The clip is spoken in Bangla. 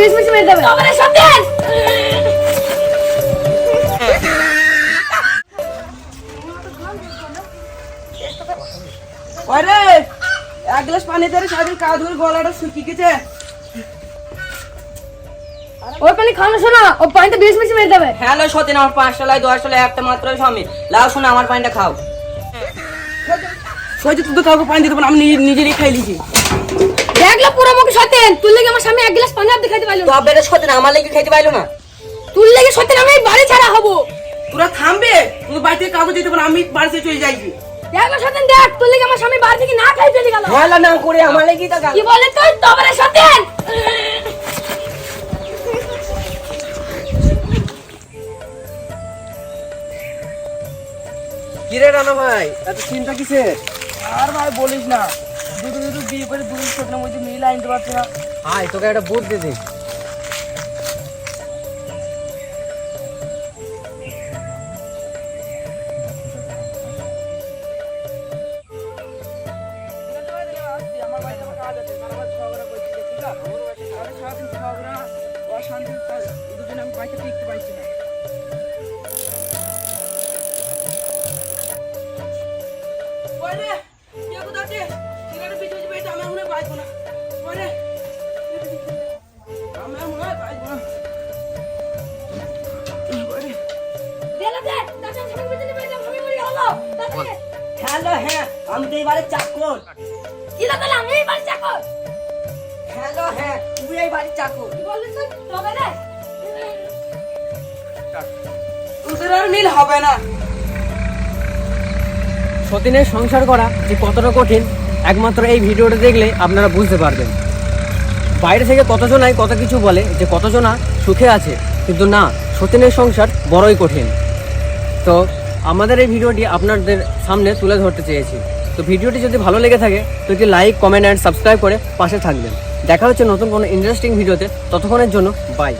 20 মিনিট মেরে দেবে। আমারে সত্যেন আরে এক গ্লাস পানি দে রে, সারাদিন কাজ করে গলাটা শুকিয়ে গেছে। ওই পানি খাওয়ানো শোনা, ও পানিতে 20 মিনিট মেরে দেবে। হ্যাঁ লো সতীন, আমার 5 টালায় 10 টালায় একটা মাত্র স্বামী। লাও শোনা, আমার পানিটা খাও। সত্যি তুই তো কাউকে পানি দিতে পারো, আমি নিজেরই খাই লিছি। দেখলো পুরো মুখে সত্যেন, তুই লাগি আমার সামনে এক গ্লাস পানি আর দেখাইতে পারলো তো না। আবেরে সতীন আমার লাগি খাইতে পাইলো না। তুই লাগি সত্যেন আমি এই বাড়ি ছাড়া হব। তোরা থামবে, তুমি বাড়ি থেকে কাউকে দিতে পারো, আমি বাড়ি থেকে চলে যাইছি। দেখলো সত্যেন, দেখ তুই লাগি আমার সামনে বাড়ি থেকে না খাই চলে গেল। হ্যাঁ না করে আমার লাগি তা কি বলে তুই তবরে সত্যেন? কিরে রানা ভাই, এত চিন্তা কিসের? আর ভাই বলিস না, দুটো বিয়ে করে দুটো সতীনের মধ্যে মিল আনতে পারছি না। আয় তোকে একটা বুদ্ধি দে। আমার বাড়িতে আমার কাজ আছে, তার আবার ঝগড়া করছি, ঠিক আছে? আরে সারাদিন ঝগড়া অশান্তি, দুজনে আমি বাড়িতে টিকতে পারছি না। ওরে, কে কোথা আছে? সিগারেট বিচে বেঁচে আমি মনে হয় পাইবো না। ওরে, আমি মনে হয় পাইবো না। ওরে, দেলা দে, তাতে আমি বিজলি পেয়ে যাব, আমি মরি হলো। তাতে হ্যালো, হ্যাঁ আমি তো এবারে চাকর। কি লাগলো আমি এই বাড়ি চাকর? হ্যালো, হ্যাঁ তুই এই বাড়ির চাকর। কি বললি তুই তবরে? তোদের আর মিল হবে না। সতীনের সংসার করা যে কতটা কঠিন একমাত্র এই ভিডিওটা দেখলে আপনারা বুঝতে পারবেন। বাইরে থেকে কতজনাই কত কিছু বলে যে কতজনা সুখে আছে, কিন্তু না, সতীনের সংসার বড়ই কঠিন। তো আমাদের এই ভিডিওটি আপনাদের সামনে তুলে ধরতে চেয়েছি। তো ভিডিওটি যদি ভালো লেগে থাকে তো একটি লাইক, কমেন্ট অ্যান্ড সাবস্ক্রাইব করে পাশে থাকবেন। দেখা হচ্ছে নতুন কোনো ইন্টারেস্টিং ভিডিওতে, ততক্ষণের জন্য বাই।